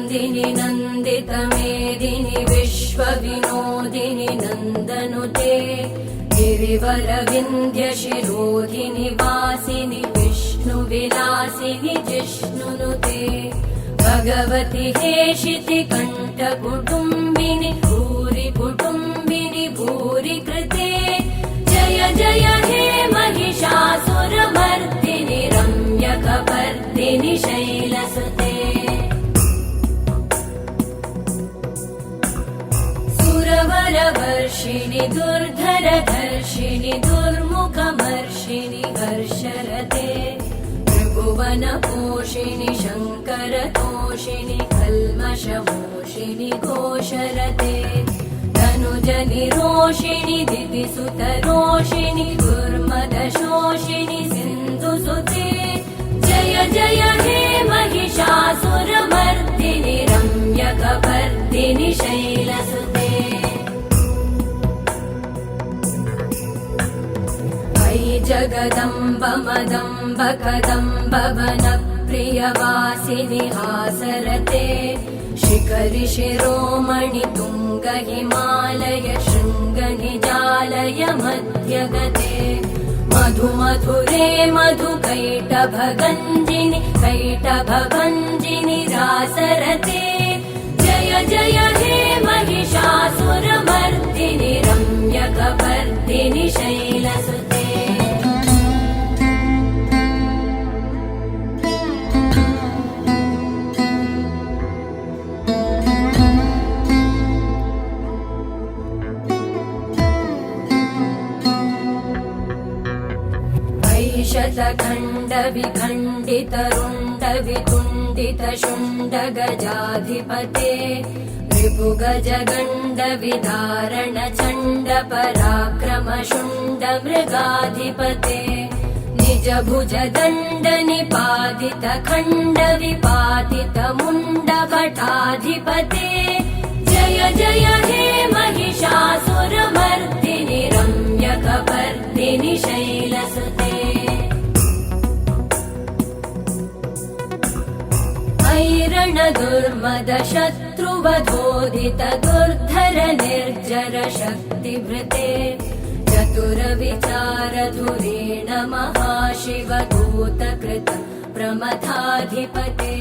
नन्दिनि नन्दितमेदिनि विश्वविनोदिनि नन्दनुते गिरिवरविन्ध्यशिरोधिनि वासिनि विष्णुविलासिनि जिष्णुनुते भगवति हेशिति कण्ठकुटुम्बिनि भूरि कुटुम्बिनि भूरि कृते जय जय हे महिषासुरमर्दिनि रम्यकपर्दिनि शैलसुते सुरवरवर्षिणि दुर्धरधर्षिणि दुर्मुखमर्षिणि हर्षरते त्रिभुवनपोषिणि शङ्करतोषिणि कल्मषमोषिणि घोषरते धनुजनिरोषिणि दितिसुतरोषिणि दुर्मदशोषिणि सिन्धुसुते जय जय हे महिषासुरमर्दिनि रम्यकपर्दिनि शैलसुते जगदम्ब मदम्ब कदम्ब वनप्रियवासिनि हासरते शिखरि शिरोमणि तुङ्ग हिमालय शृङ्ग निजालय मध्यगते मधु मधुरे मधु कैटभगञ्जिनि कैटभभञ्जिनि रासरते जय जय हे महिषासुरमर्दिनि रम्यकपर्दिनि शैलसुते शतखण्ड विखण्डित रुण्ड वितुण्डित शुण्ड गजाधिपते रिपुगज गण्ड विदारण चण्ड पराक्रम शुण्ड मृगाधिपते निज भुज दण्ड निपातित खण्ड विपातित मुण्ड भटाधिपते जय जय हे महिषासुरमर्दिनि रम्यकपर्दिनि शैलसुते ऐरण दुर्मद शत्रुवधोदित दुर्धर निर्जर शक्तिभृते चतुर विचार धुरेण महाशिव दूतकृत प्रमथाधिपते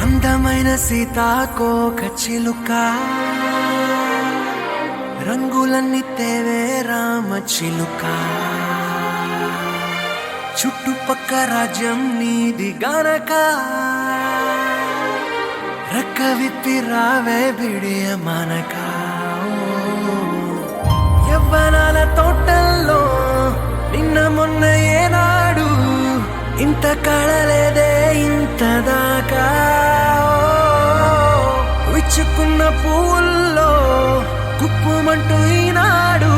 అందమైన సీతాకోక చిలుక రంగులన్నీ తేవే రామ చిలుక చుట్టుపక్క రాజ్యం నీది గనక రెక్క విప్పి రావే బిడియ మనక యవ్వనాల తోటల్లో నిన్న మొన్న ఏనాడు ఇంత కళలేదే ఇంత దాకా విచ్చుకున్న పూల్లో కుప్పుమంటూ ఈనాడు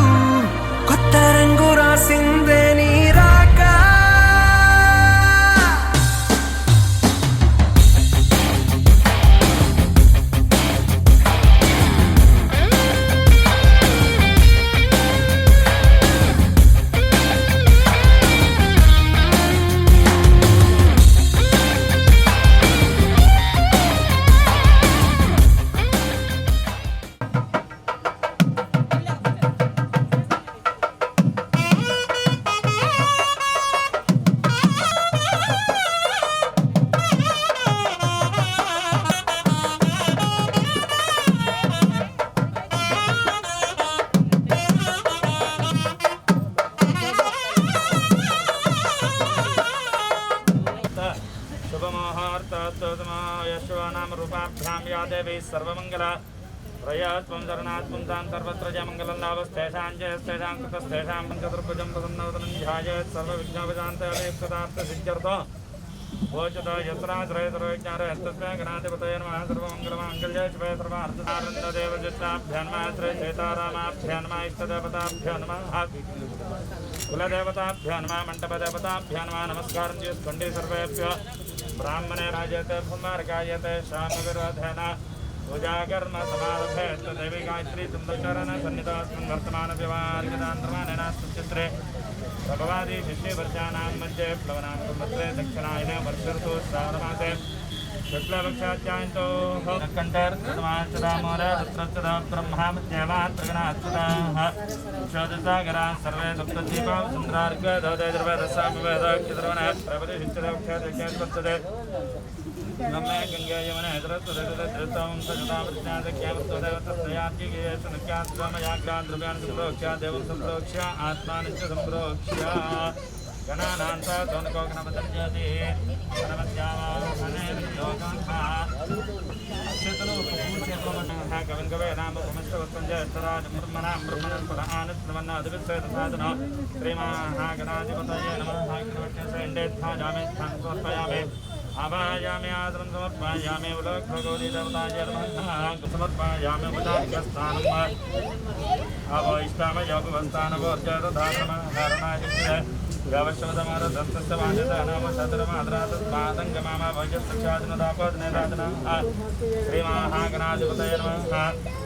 కొత్త రంగు రాసిందే నీ రాక या देवी सर्वमंगला प्रयात्मं धरणात्मं तां सर्वत्र जयमंगलं लाभस्तेषां जयस्तेषां कृतस्तेषां चतुर्भुजं प्रसन्नवदनं ध्यायेत् सर्वविघ्नोपशान्तसिद्ध्यर्थो वोचतो यत्राश्रयसर्वविज्ञानस्तस्मै गणाधिपतये नमः सर्वमङ्गलमाङ्गल्ये शिवे सर्वार्थसारण्यदेवजिष्टाभ्यां नमः श्री सीतारामाभ्यां नमः इष्टदेवताभ्यो नमः कुलदेवताभ्यो नमः मण्डपदेवताभ्यो नमः नमस्कारं చేసుకోండి सर्वेभ्यो ब्राह्मणे राजते कुमारकायते श्यामविरोधेन पूजाकर्म समारभे देवी गायत्री सुंदरचरण सन्निधास्मिन् वर्तमान व्यवहारिकदान्तमानेनास्तुचित्रे भगवादी शिष्ये वर्षाणां मध्ये प्लवनां संवत्सरे दक्षिणायने वर्षऋतु श्रावणमासे शुक्लपक्षाध्यायन्तो कण्ठर्तमाचदामोर रुद्रचदा ब्रह्मामध्यमात्रगणास्तदाः शोधसागराः सर्वे सप्तद्वीपा सुन्दरार्कदोदयद्रवदशामवेदक्षिद्रवणः प्रभृतिश्चिदक्षादक्षाद्वर्तते नमे गंगे यमुने सरस्वतीतीर्थं सजदावृत्यादक्यामस्तदेवतस्त्रयात्रिकेशनुक्याद्रमयाग्राद्रव्यान् सम्प्रोक्ष्य देवं सम्प्रोक्ष्य आत्मानश्च सम्प्रोक्ष्य गणानान्ता सोनको गणपतञ्जयति गणपत्यावाहने लोकाः क्षेत्रलो पूर्वक्षेत्रवनः कविङ्गवे नाम पुमस्तवत्सञ्जयस्तराजब्रह्मणां ब्रह्मणस्परानस्त्रवन्नादिविश्वेतसाधनो श्रीमहागणाधिपतये नमः गिरिवट्यसेण्डेत्था जामेत्थां समर्पयामि आवायामि आदरं समर्पयामि उलग्भगवतीदेवतायै नमः समर्पयामि उपचारिकस्थानम् अवैष्टामयोगवस्थानवोर्जयदधारणमहारणाय गवशवदमरदन्तस्य वाञ्छितानाम शतरमादरातस्मादङ्गमामा भजस्तक्षादिनदापदनेदादनः श्रीमहागणाधिपतये नमः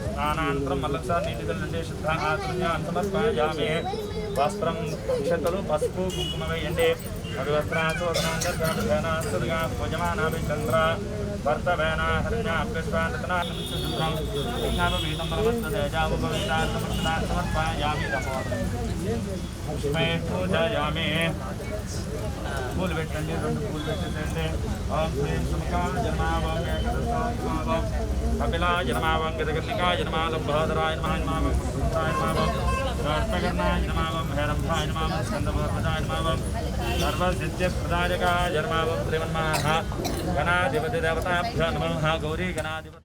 स्नानानन्तरं मल्लक्षानीतिदण्डे शुद्धः आचरण्यान् समर्पयामि वस्त्रं क्षतलु पసుపు కుంకుమ వేయండి अभिवस्त्राचोदनान्तर्गतनास्तुतिगा पूजमानापि चन्द्र वर्तवेन हरण्याप्यश्वान्तनाशुद्रं विज्ञापवीतं परमस्ततेजामुपवीतान् समर्पयामि पुष्पे पूजयामि పూలు పెట్టండి రెండు పూలు పెట్టండి ఓం శ్రీ సుముఖా జన్మావం కపిలా జన్మావం గదగర్ణికా జన్మాలం బహదరాయ నమావం నమావం सर्पकर्णाय नमावं हेरम्भाय नमावं स्कन्दवर्धनाय नमावं सर्वसिद्धिप्रदायकाय नमावं श्रीमन्मः गणाधिपतिदेवताभ्यो नमः गौरी गणाधिपति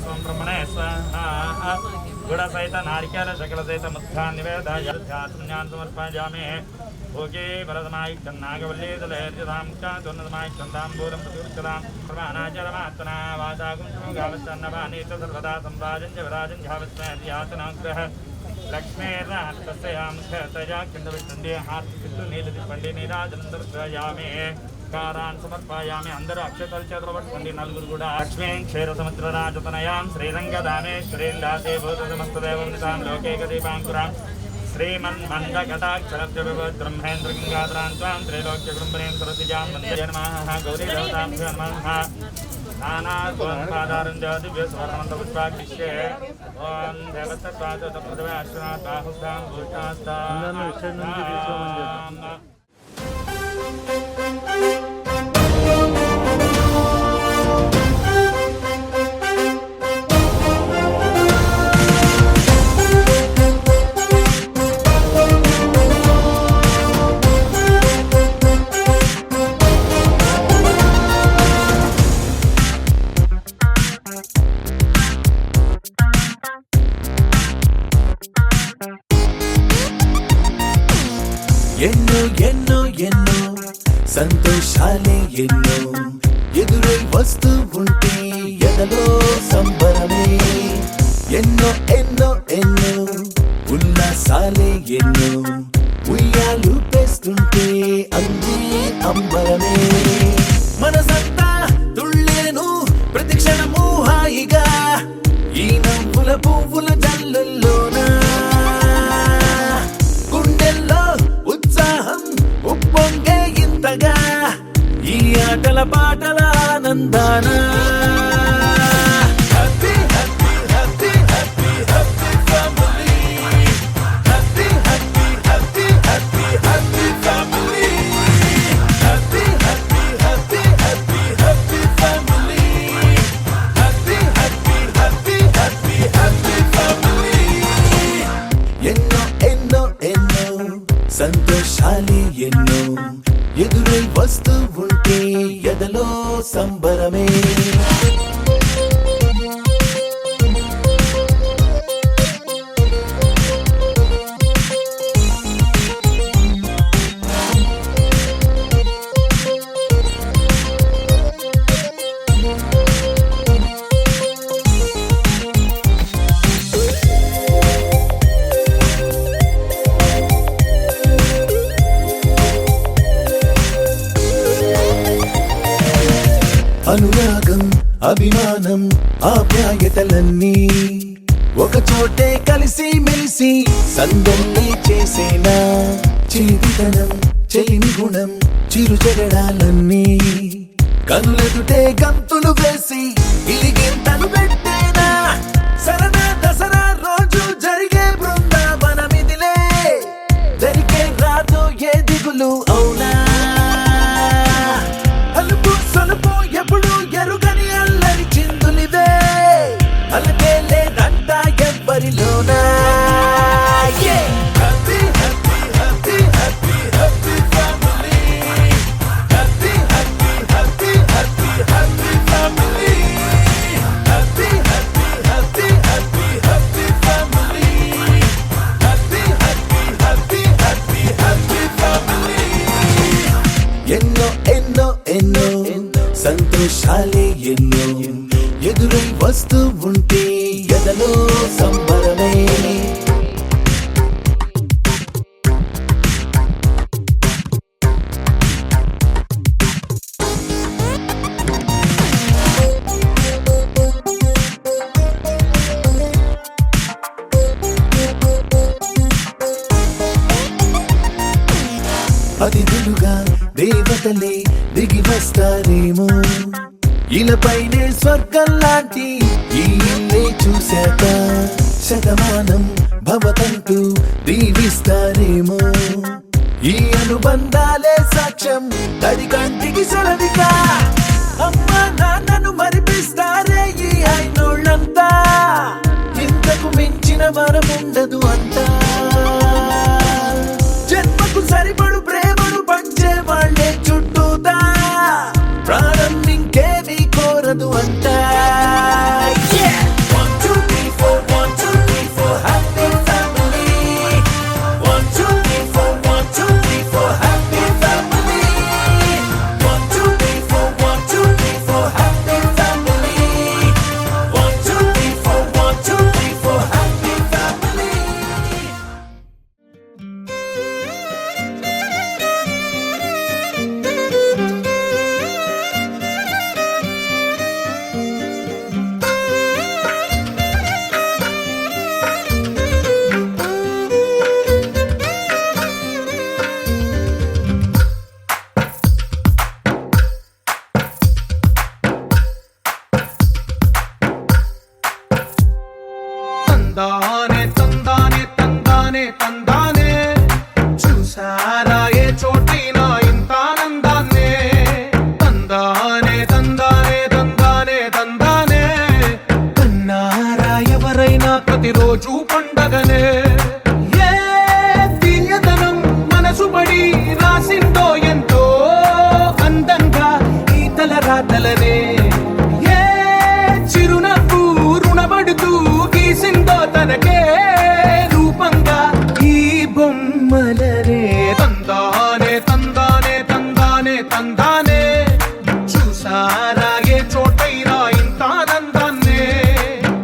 स्वं ब्रह्मणे स्वाहा गुडसहित नारिकेल शकलसहित मुद्गान् निवेदय ध्यात्मज्ञान समर्पयामि भोगे वरदमायिक्यं नागवल्लीदलहर्यधां चातुर्नदमायिक्यन्दाम्बूलं प्रतिवृच्छदां प्रमाणाचरमात्मना वाचागुंसमुगावच्चन्नवानि च सर्वदा सम्राजं च विराजं ध्यावस्मयातनाग्रह लक्ष्मीर्नाथस्यां तया खण्डविष्णुन्दे हार्तिपितृनीलदिपण्डे नीराजनन्दर्शयामि कारान् समर्पयामि अंदर अक्षतल चतुर्वर्षि नल्गुरु गुड लक्ष्मीं क्षीरसमुद्रराजतनयां श्रीरङ्गदामेश्वरीं दासे भूतसमस्तदेवं नितां लोके गदीपाङ्कुरां श्रीमन्मन्दकटाक्षरद्रविभद्ब्रह्मेन्द्र गङ्गाधरां त्वां त्रैलोक्यकुम्भरीं सरसिजां वन्दे नमः गौरीदेवतां नमः नानात्वन्पादारं दिव्यस्वर्णमन्तपुष्पाक्षिष्ये ॐ देवतत्वादपदवे अश्वनाथ बाहुस्तां भूष्टास्तां ఎన్నో ఎన్నో ఎన్నో సంతోషాలే ఎన్నో ఎదురై వస్తూ ఉంటే ఎదలో సంబరమే ఎన్నో ఎన్నో ఎన్నో ఉల్లాసాలే ఎన్నో ఉయ్యాలు పేస్తుంటే అందే అంబరమే మనసంతా తుళ్ళేను ప్రతి క్షణము హాయిగా ఈ నవ్వుల పువ్వుల జల్లుల్లోనా ఉప్పొంగే ఇంతగా ఈ ఆటల పాటల ఆనందాన happy happy happy happy happy family happy happy happy happy happy family happy happy happy happy happy family happy happy happy happy happy family ఎన్నో ఎన్నో ఎన్నో సంతోషాలే ఎన్నో ఎదురై వస్తూ ఉంటే ఎదలో సంబరమే అనురాగం అభిమానం ఆప్యాయతలన్నీ ఒక చోటే కలిసి మెలిసి సందల్లే చేసేనా చేతితనం చెలిమి గుణం చిరుజగడాలన్నీ కనులెదుటే గంతులు వేసి ఇలిగింతలు పెట్టేనా సరదా దసరా రోజు జరిగే బృందావనమిదిలే జరిగే రాదు ఏ దిగులు అవునా అలుపు సొలుపు ఎప్పుడు ఎరుగని అల్లరి చిందులివే అలకే లేదంట ఎవ్వరిలోనా happy happy happy happy happy family happy happy happy happy happy family happy happy happy happy happy family happy happy happy happy happy family ఎన్నో ఎన్నో ఎన్నో సంతోషాలే ఎన్నో ఎదురై వస్తూ ఉంటే ఎదలో సంబరమే అతిథులుగా దేవతలే దిగి వస్తారేమో ఇలపైనే స్వర్గం లాంటి ఈ ఇల్లే చూశాక శతమానం భవతంటూ దీవిస్తారేమో ఈ అనుబంధాలే సాక్ష్యం తడి కంటికి సెలవిగా అమ్మ నాన్నను మరిపిస్తారే ఈ అయినోళ్ళంతా ఇంతకు మించిన వరముండదు అంతా జన్మకు సరిపడు ప్రేమను పంచే వాళ్ళే చుట్టూతా ప్రాణం ఇంకేమీ కోరదు అంతా తందానే తందానే తందానే తందానే చూసారా ఏ చోటైనా ఇంత ఆనందాన్నే తందానే తందానే తందానే తందానే కన్నారా ఎవరైనా ప్రతిరోజు పండగనే ఏ తీయదనం మనసు పడి రాసిందో ఎంతో అందంగా ఈ తలరాతలనే ఏ చిరునవ్వు రుణపడుతూ గీసిందో తనకే రూపంగా ఈ బొమ్మలనే తందానే తందానే తందానే తందానే చూసారా ఏ చోటైనా ఇంత ఆనందాన్నే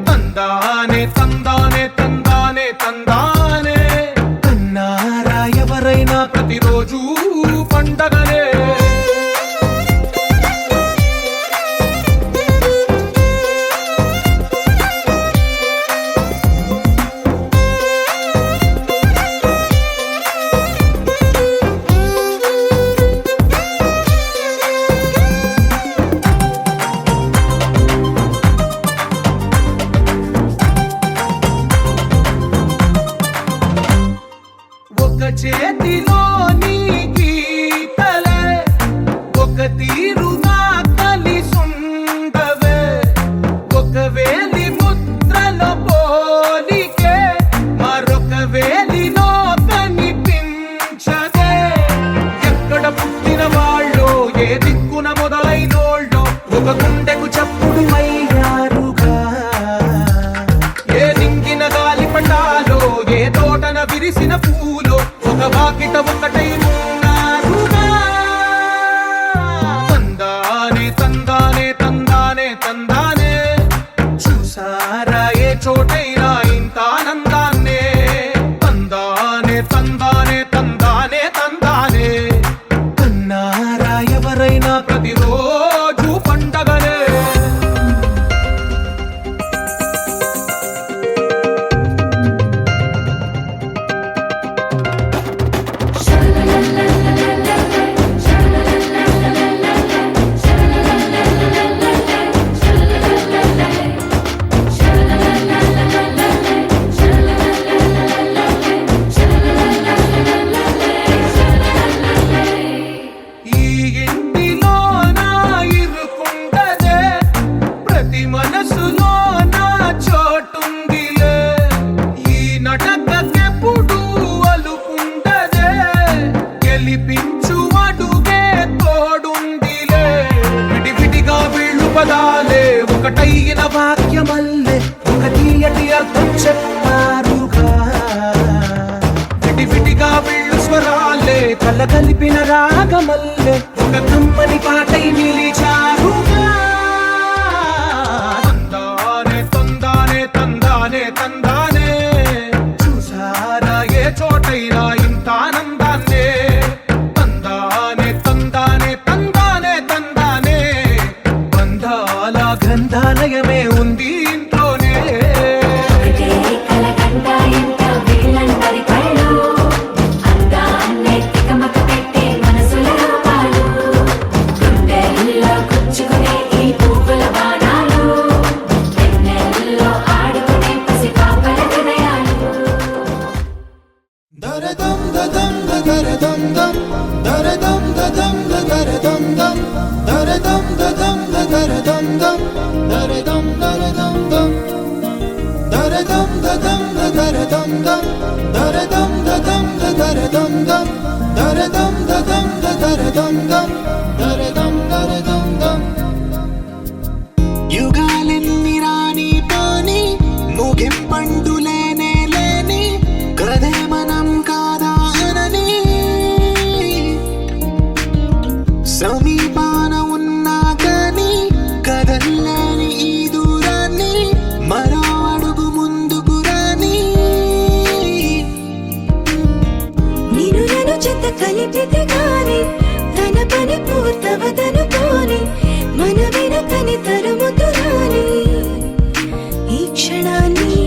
తందానే తందానే తందానే తందానే కన్నారా ఎవరైనా ప్రతిరోజు పండగనే ఒక చేతిలో నీ గీతలే ఒక తీరుగా కలిసుండవే ఒక వేలి ముద్రల పోలికే మరొక వేలిలో కనిపించదే ఎక్కడ పుట్టిన వాళ్ళో ఏ దిక్కున మొదలైనోళ్ళో ఒక గుండెకు చప్పుడు అయ్యారుగా ఏ నింగిన గాలి పటాలో ఏ తోటన విరిసిన పూలో ఒక వాకిట ఒకటై ఉన్నారుగా తందానే తందానే తందానే తందానే చూసారా ఏ చోటైనా ఇంత ఆనందాన్నే తందానే తందానే తందానే తందానే కన్నారా ఎవరైనా ప్రతిరోజు పండగనే ఈ ఇంటిలో నా ఇరుకుండదే ప్రతి మనసులో నా చోటుందిలే ఈ నటకెప్పుడు అలుకుండదే గెలిపించు అడుగే తోడుందిలే విడివిడిగా వీళ్ళు పదాలే ఒకటైన వాక్యమల్లే ఒక తీయటి అర్థం చెప్పారుగా విడివిడిగా వీళ్ళు స్వరాలే కల కలిపిన రాగమల్లే ఒక కమ్మని పాటై నిలిచారుగా తందానే తందానే తందానే తందానే చూసారా ఏ చోటైనా ఇంత ఆనందాన్నే తందానే తందానే తందానే తందానే బంధాల గ్రంథాలయమే ఉంది ఇంట్లోనే కలకండ ఎంత వీళ్ళందరి కళ్ళు అందాన్నే తికమక పెట్టే మనసుల రూపాలు గుండెల్లో గుచ్చుకునే ఈ పువ్వుల బాణాలు వెన్నెల్లో ఆడుకునే పసిపాపల హృదయాలు దరదం దదం దరదం దం దరదం దదం దరదం దం దరదం దదం దరదం దం దరదం దరదం దం దరదం దదం దరదం దం దరదం దదం దరదం దం దరదం దదం దరదం దం దరదం దరదం దం యుగాలెన్ని రాని పాని ముగింపండు లేనే లేని కదే మనం కాదా అనని సమీపాన ఉన్నా కానీ కదల్లేని ఈ దూరాన్ని మరో అడుగు ముందుకు రాని నిన్ను చెత్త కలిపితే గాని తన పని పూర్తవదనుకోని మన వెనకని తరుముతురాని ఈ క్షణాన్ని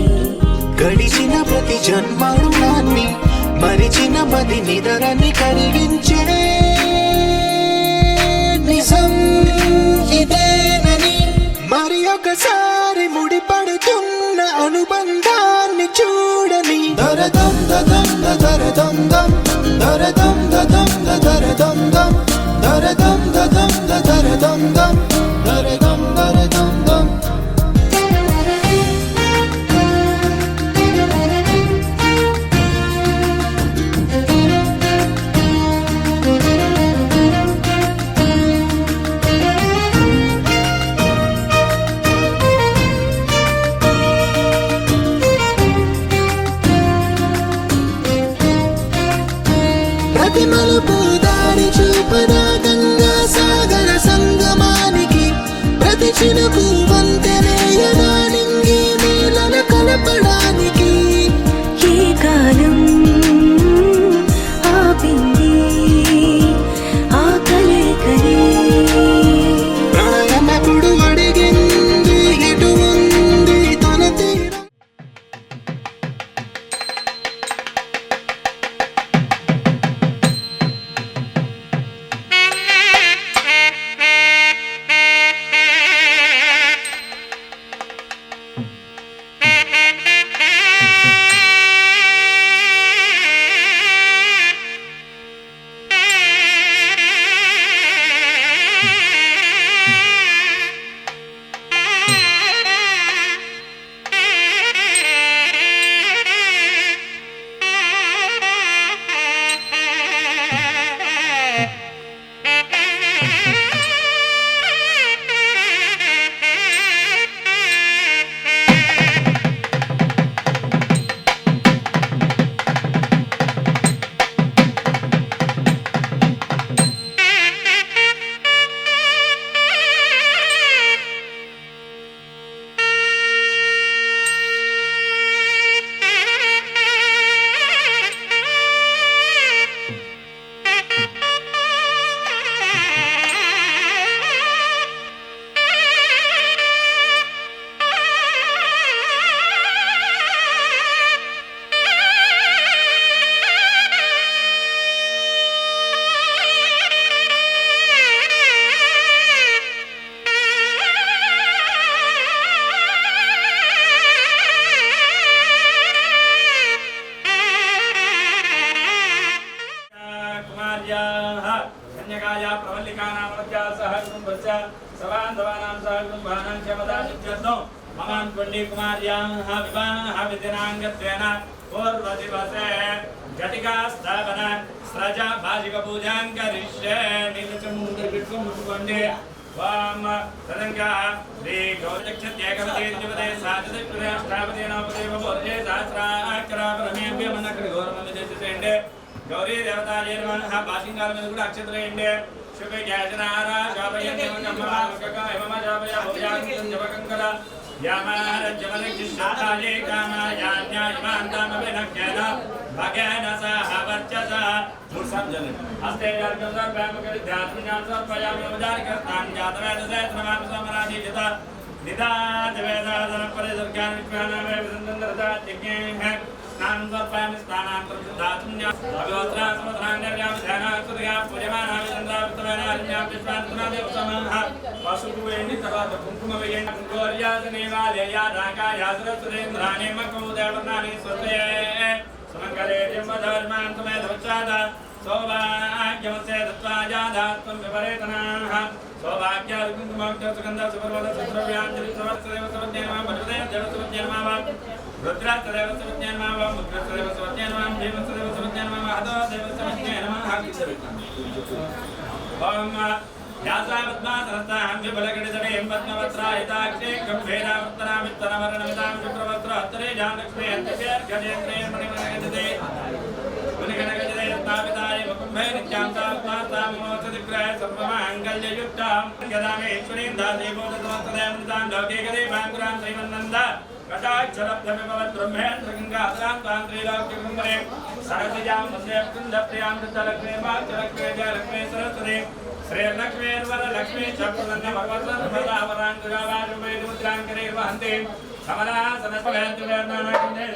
గడిచిన ప్రతి జన్మరుణాన్ని మరిచిన మది నిదరని కలిగించే నిజం ఇదేనని మరి ఒకసారి ముడిపడుతున్న అనుబంధాన్ని చూడని దరదం దదం దరదం దం దరదం దదం దరదం దం దరదం దదం దరదం దం దరదం దరదం దం ప్రతి మలుపు దారి చూపదా గంగా సాగర సంగమానికి ప్రతి చినుకు వంతెనేయదా నింగి నీళ్ళను కలపడానికి ఏ కాలం ఆపింది ఆ కలయికని ప్రళయమప్పుడు అడిగింది ఎటు ఉంది తన తీరం కుమార్యాః కన్యకాయా ప్రవల్లికానాం వజ్జా సహ కుటుంబస్య సవాంధవానాం సహ కుటుంబానాం శమదానిత్యర్థం మమాన్ కొండి కుమార్యాః వివాహ విధినాంగత్వేన పూర్వదివసే ఘటికా స్థాపన స్రజ భాజిక పూజాం కరిష్యే నీలచముందర బిడ్కు ముట్టుకోండి వామ తదంగా శ్రీ గౌరక్షత్యేకవతేర్జవతే సాధుదే అష్టావతే నవదేవ బోధే సహస్రాక్షరాపరమేభ్య మనక్కడ గౌరవం చేసేయండి గౌరీ దేవతాయే నమః బాసింగాల మీద కూడా అక్షతలు వేయండి శుభ జ్ఞానారా శాపయంతే మమ్మక ఏమమ శాపయ భోజాంతం జపకంకల యామారజ్యమలక్షిష్టాయే కామాయాన్యాయమాంతామవినఖ్యాన భగేన సహ వర్చస మూడు సంజలి హస్తే జాతకం ప్రేమకరి ధ్యాత్మజ్ఞాన సమర్పయామి ఉదారికస్తాన్ జాతవేద సహస్రనామ సమరాధీయత నిదాద వేదాదన పరిదర్జ్ఞాన విజ్ఞానమే విసందరత యజ్ఞే స్నానం సమర్పయామి స్నానాంతరం దాతుం అవివస్త్రా సమత్రాన్యర్యామి ధ్యానాసుర్యా పూజమానామి చంద్రావృతమైన అరణ్యాం విశ్వాంతనాదేవ సమః పసుపు వేయండి తర్వాత కుంకుమ వేయండి కుంకోర్యాసనేవాలయ రాకాయ సరస్వతేంద్రాణి మకౌదేవర్ణాని స్వస్తే సుమంగళే జన్మధర్మాన్ సమేధవచ్చాద సౌభాగ్యమస్య దత్వాజాదాత్వం విపరేతనాః సౌభాగ్యాది కుంకుమాక్ష సుగంధ సుపర్వత సుద్రవ్యాంజలి సమస్తదేవ సమజ్ఞానమా భద్రదేవ దేవ సమజ్ఞానమా రుద్రాస్తదేవ సమజ్ఞానమా ముద్రస్తదేవ సమజ్ఞానమా దేవస్తదేవ సమజ్ఞానమా హతో దేవ సమజ్ఞానమా ఓం యాసావద్మాసనస్తాహం విబలగడిదనే పద్మవత్రాయితాక్షే గంభీరావర్తనామిత్తనవర్ణమితాం శుభ్రవస్త్ర హస్తరే జాలక్ష్మీ అంత్యగజేంద్రే మణిమణగజతే మునిగణగజతే స్థాపితాయ ముకుంభే నిత్యాం తాత్మాస్తామోచతిగ్రహ సర్వమాంగళ్యయుక్తాం గదామేశ్వరీం దాసేవోదతమస్తదేవృతాం లౌకికదేవాంకురాం శ్రీమన్నంద కటాక్షరబ్ధమిభవత్ బ్రహ్మేంద్రగంగాధరాం తాం త్రైలోక్యకుంభరే సరసిజాం వసేం కుందప్రియాం దత్తలక్ష్మీ మాచలక్ష్మీ జయలక్ష్మీ సరస్వతి శ్రీలక్ష్మీర్వరలక్ష్మీ చక్రులన్న భగవత్సర్వదావరాంకురావాజుమేదుముద్రాంకరైర్వహంతి సమరాసనస్వవేంద్రవేర్నానాకుండే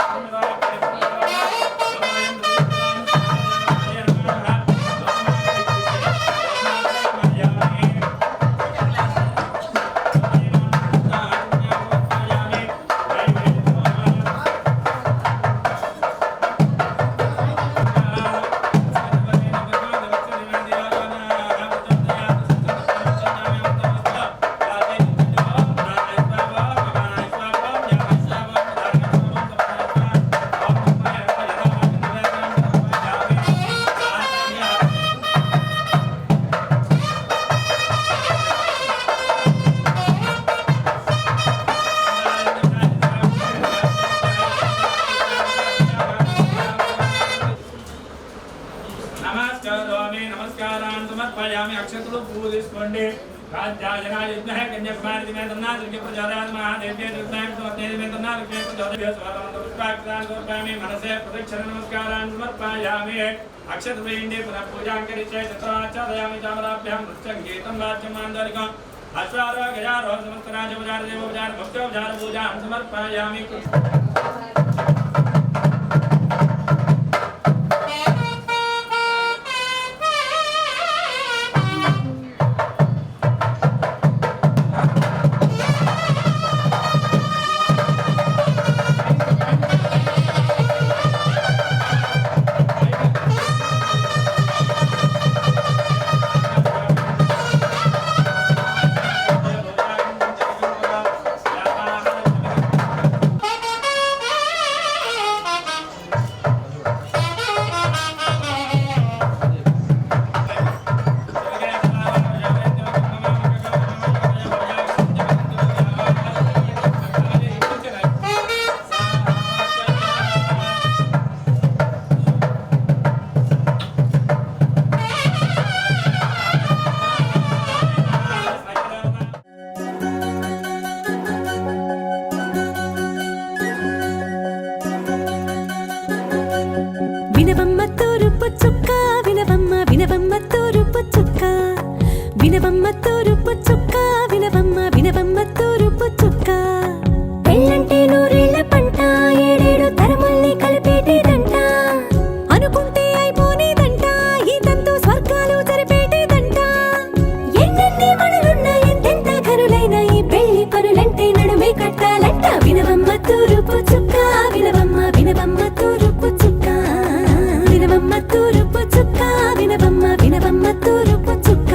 సమర్పయామి అక్షతులు పువ్వు తీసుకోండి కాత్యాయనాయ విద్మహే కన్యాకుమారి మే తన్నాదుర్గే ప్రచోదయాత్ మహాదేవ్యే దుర్గాం సమర్పయామి మే తన్నాదుర్గే ప్రచోదయాత్ స్వరంత పుష్పాక్షరాన్ సమర్పయామి మనసే ప్రదక్షిణ నమస్కారాన్ సమర్పయామి అక్షతవేండే పునః పూజాం కరిష్యే చత్రాచారయామి చామరాభ్యాం నృత్యం గీతం వాద్యం మాందరికం అశ్వారోగయారోహ సమస్తరాజోపచార దేవోపచార భక్తోపచార పూజాం సమర్పయామి వినవమ్మ తూరుపు చుక్క వినవమ్మ వినవమ్మ తూరుపు చుక్క వినవమ్మ తూరుపు చుక్క వినవమ్మ వినవమ్మ తూరుపు చుక్క పెళ్ళంటే నూరేళ్ల పంట ఏడేడు తరముల్ని కలిపేటేదంట అనుకుంటే అయిపోనేదంట ఈ తంతు స్వర్గాలు జరిపేటేదంట ఎన్నెన్ని మనులున్న ఎంతెంత ఘనులైన ఈ పెళ్లి పనులంటే నడుమే కట్టాలంట వినవమ్మ తూరుపు చుక్క వినవమ్మ వినవమ్మ తూరుపు చుక్క వినవమ్మ తూరుపు చుక్క వినవమ్మ వినవమ్మ తూరుపు చుక్క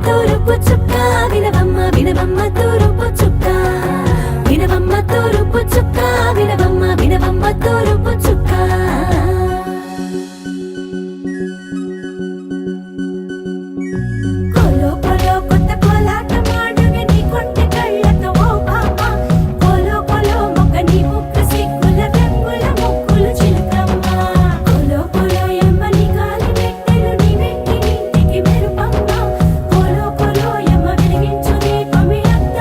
తూరుపు చుక్క వినవమ్మ వినవమ్మ తూరుపు చుక్క వినవమ్మ తూరుపు చుక్క వినవమ్మ వినవమ్మ తూరుపు చుక్క కొలో కొలో కొత్త కోలాట మాడుగ నీ కొంటె కళ్ళతో ఓ బామ్మ కొలో కొలో మొక్క నీ ముక్క సిగ్గుల రంగుల ముక్కులు చిలకమ్మ కొలో కొలో ఎమ్మ నీ గాలి పెట్టెలు నీ వెంటి ఇంటికి మెరుపమ్మ కొలో కొలో ఎమ్మ వెలిగించు దీపమి అత్త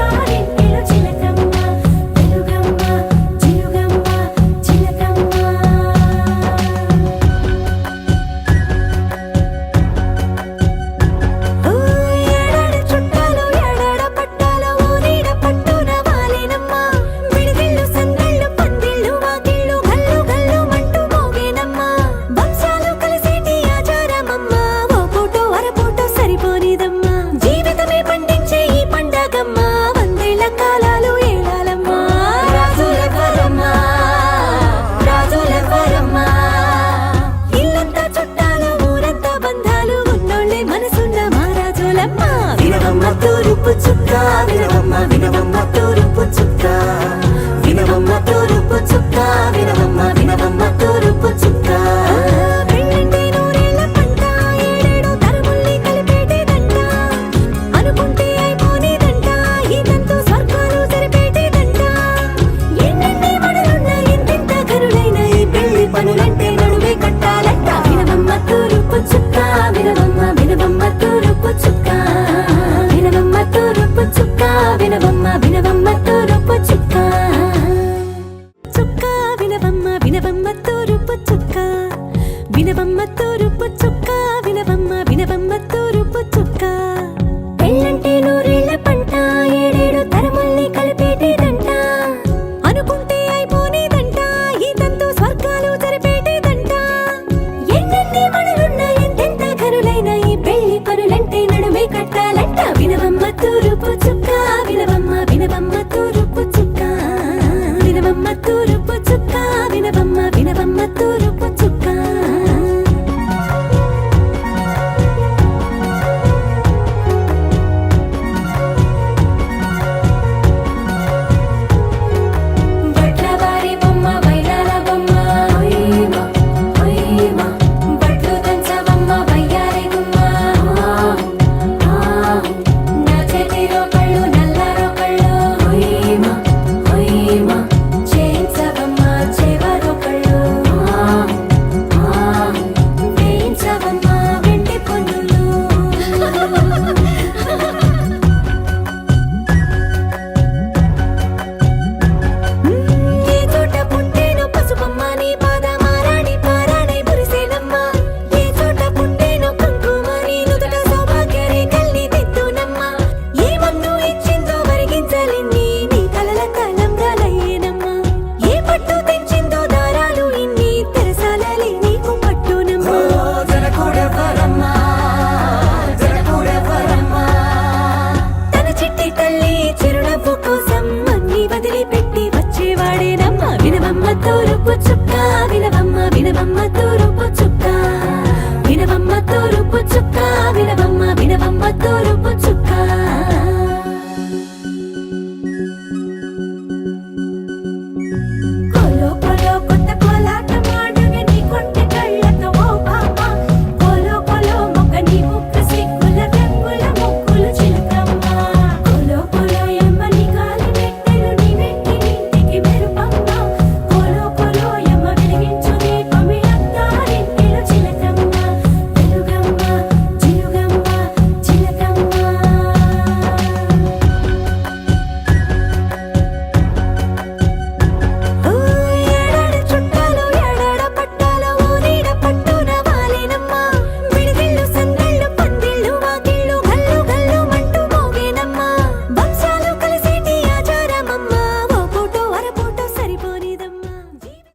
వినవమ్మ తూరుపు